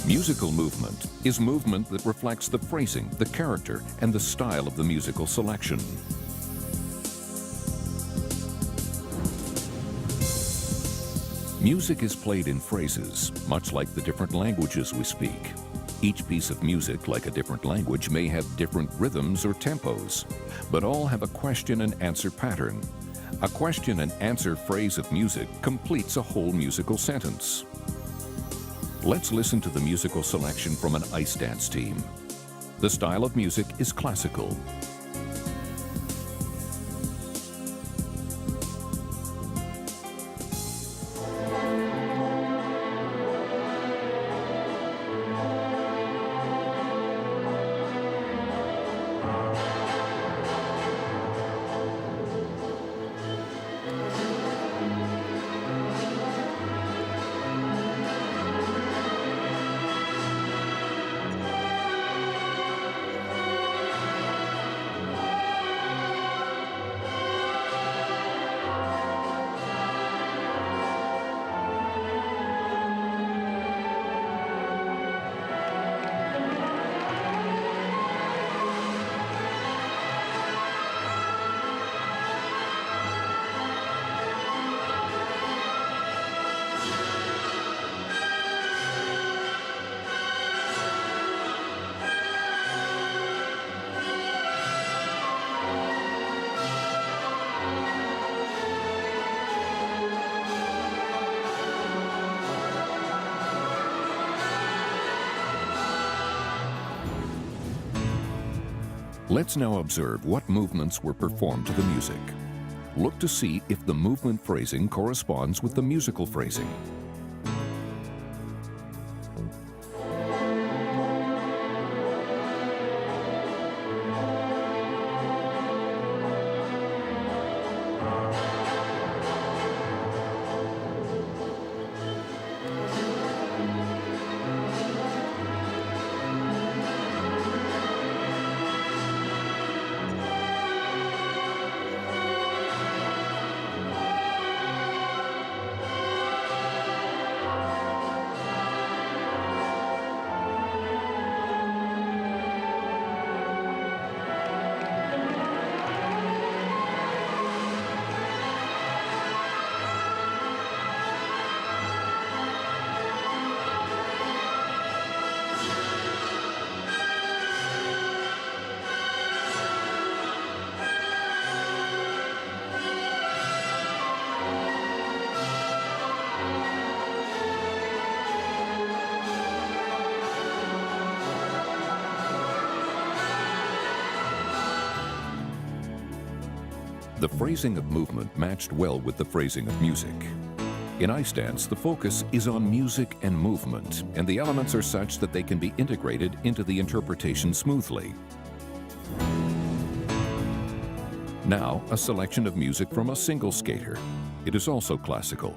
Musical movement is movement that reflects the phrasing, the character, and the style of the musical selection. Music is played in phrases, much like the different languages we speak. Each piece of music, like a different language, may have different rhythms or tempos, but all have a question and answer pattern. A question and answer phrase of music completes a whole musical sentence. Let's listen to the musical selection from an ice dance team. The style of music is classical. Let's now observe what movements were performed to the music. Look to see if the movement phrasing corresponds with the musical phrasing. The phrasing of movement matched well with the phrasing of music. In ice dance, the focus is on music and movement, and the elements are such that they can be integrated into the interpretation smoothly. Now, a selection of music from a single skater. It is also classical.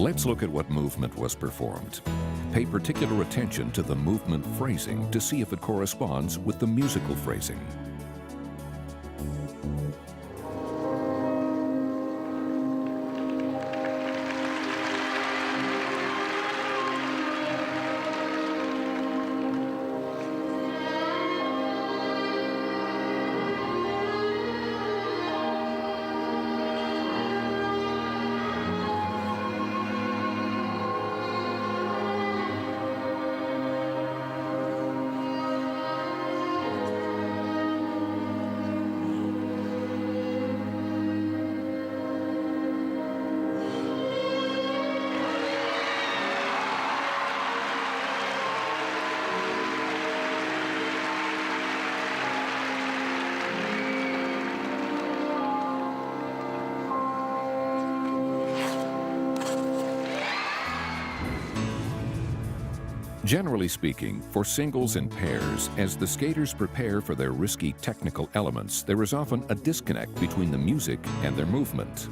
Let's look at what movement was performed. Pay particular attention to the movement phrasing to see if it corresponds with the musical phrasing. Generally speaking, for singles and pairs, as the skaters prepare for their risky technical elements, there is often a disconnect between the music and their movement.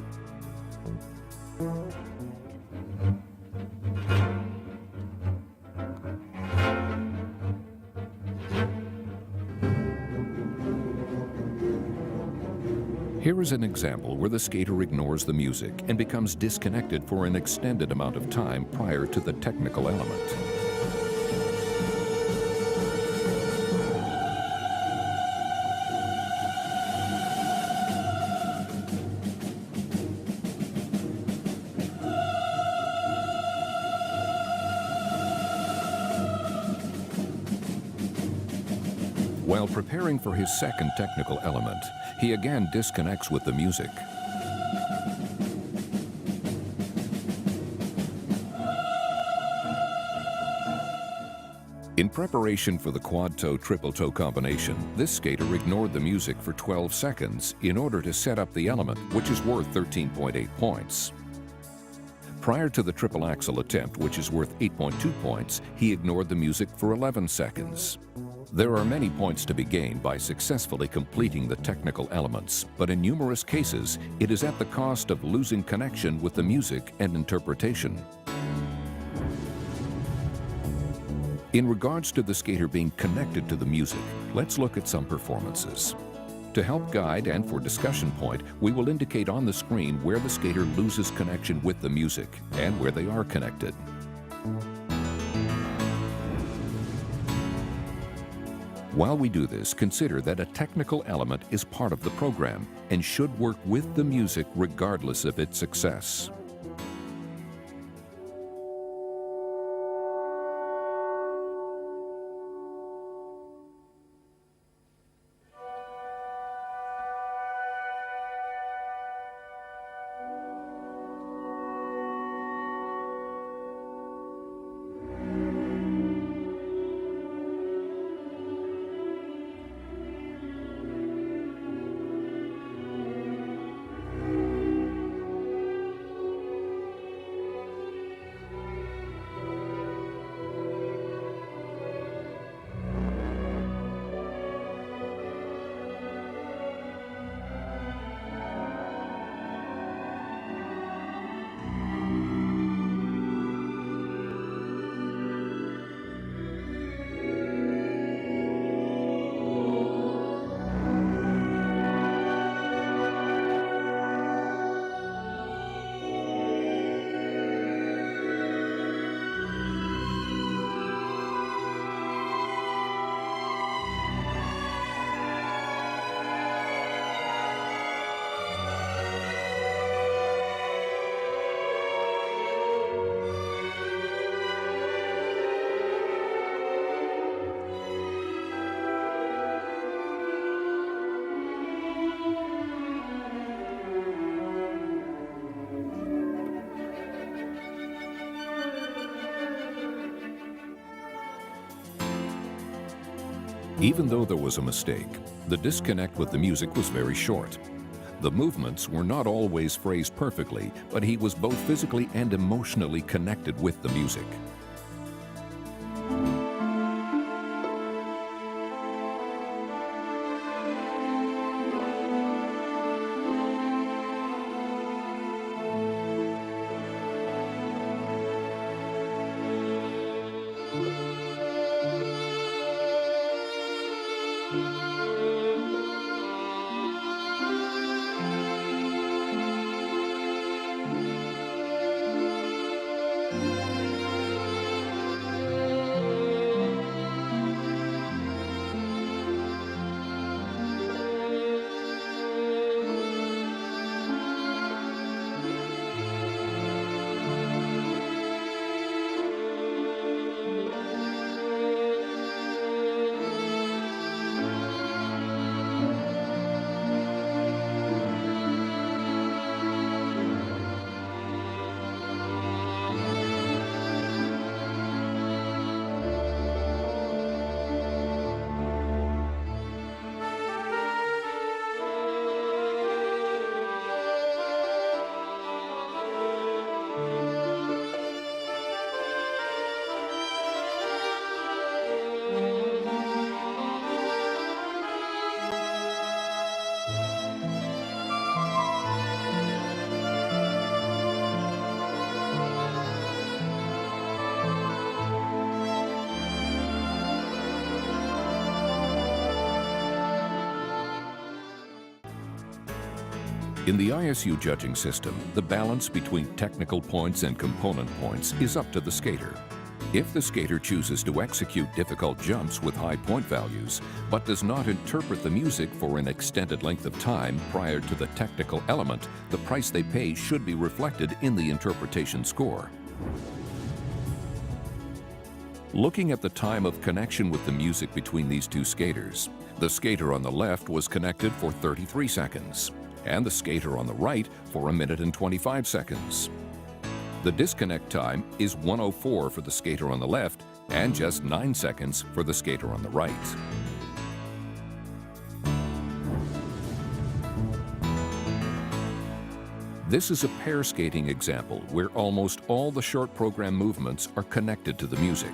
Here is an example where the skater ignores the music and becomes disconnected for an extended amount of time prior to the technical element. While preparing for his second technical element, he again disconnects with the music. In preparation for the quad-toe, triple-toe combination, this skater ignored the music for 12 seconds in order to set up the element, which is worth 13.8 points. Prior to the triple axel attempt, which is worth 8.2 points, he ignored the music for 11 seconds. There are many points to be gained by successfully completing the technical elements, but in numerous cases, it is at the cost of losing connection with the music and interpretation. In regards to the skater being connected to the music, let's look at some performances. To help guide and for discussion point, we will indicate on the screen where the skater loses connection with the music and where they are connected. While we do this, consider that a technical element is part of the program and should work with the music regardless of its success. Even though there was a mistake, the disconnect with the music was very short. The movements were not always phrased perfectly, but he was both physically and emotionally connected with the music. In the ISU judging system, the balance between technical points and component points is up to the skater. If the skater chooses to execute difficult jumps with high point values, but does not interpret the music for an extended length of time prior to the technical element, the price they pay should be reflected in the interpretation score. Looking at the time of connection with the music between these two skaters, the skater on the left was connected for 33 seconds, and the skater on the right for 1 minute and 25 seconds. The disconnect time is 1:04 for the skater on the left and just 9 seconds for the skater on the right. This is a pair skating example where almost all the short program movements are connected to the music.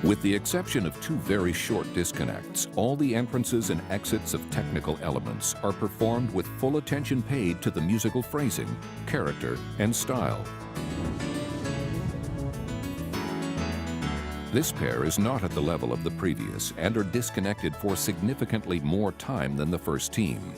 With the exception of 2 very short disconnects, all the entrances and exits of technical elements are performed with full attention paid to the musical phrasing, character, and style. This pair is not at the level of the previous and are disconnected for significantly more time than the first team.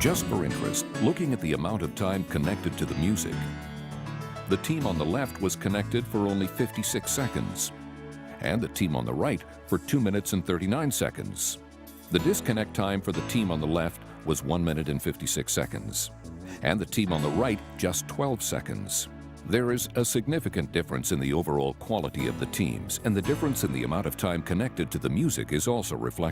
Just for interest, looking at the amount of time connected to the music, the team on the left was connected for only 56 seconds, and the team on the right for 2 minutes and 39 seconds. The disconnect time for the team on the left was 1 minute and 56 seconds, and the team on the right just 12 seconds. There is a significant difference in the overall quality of the teams, and the difference in the amount of time connected to the music is also reflected.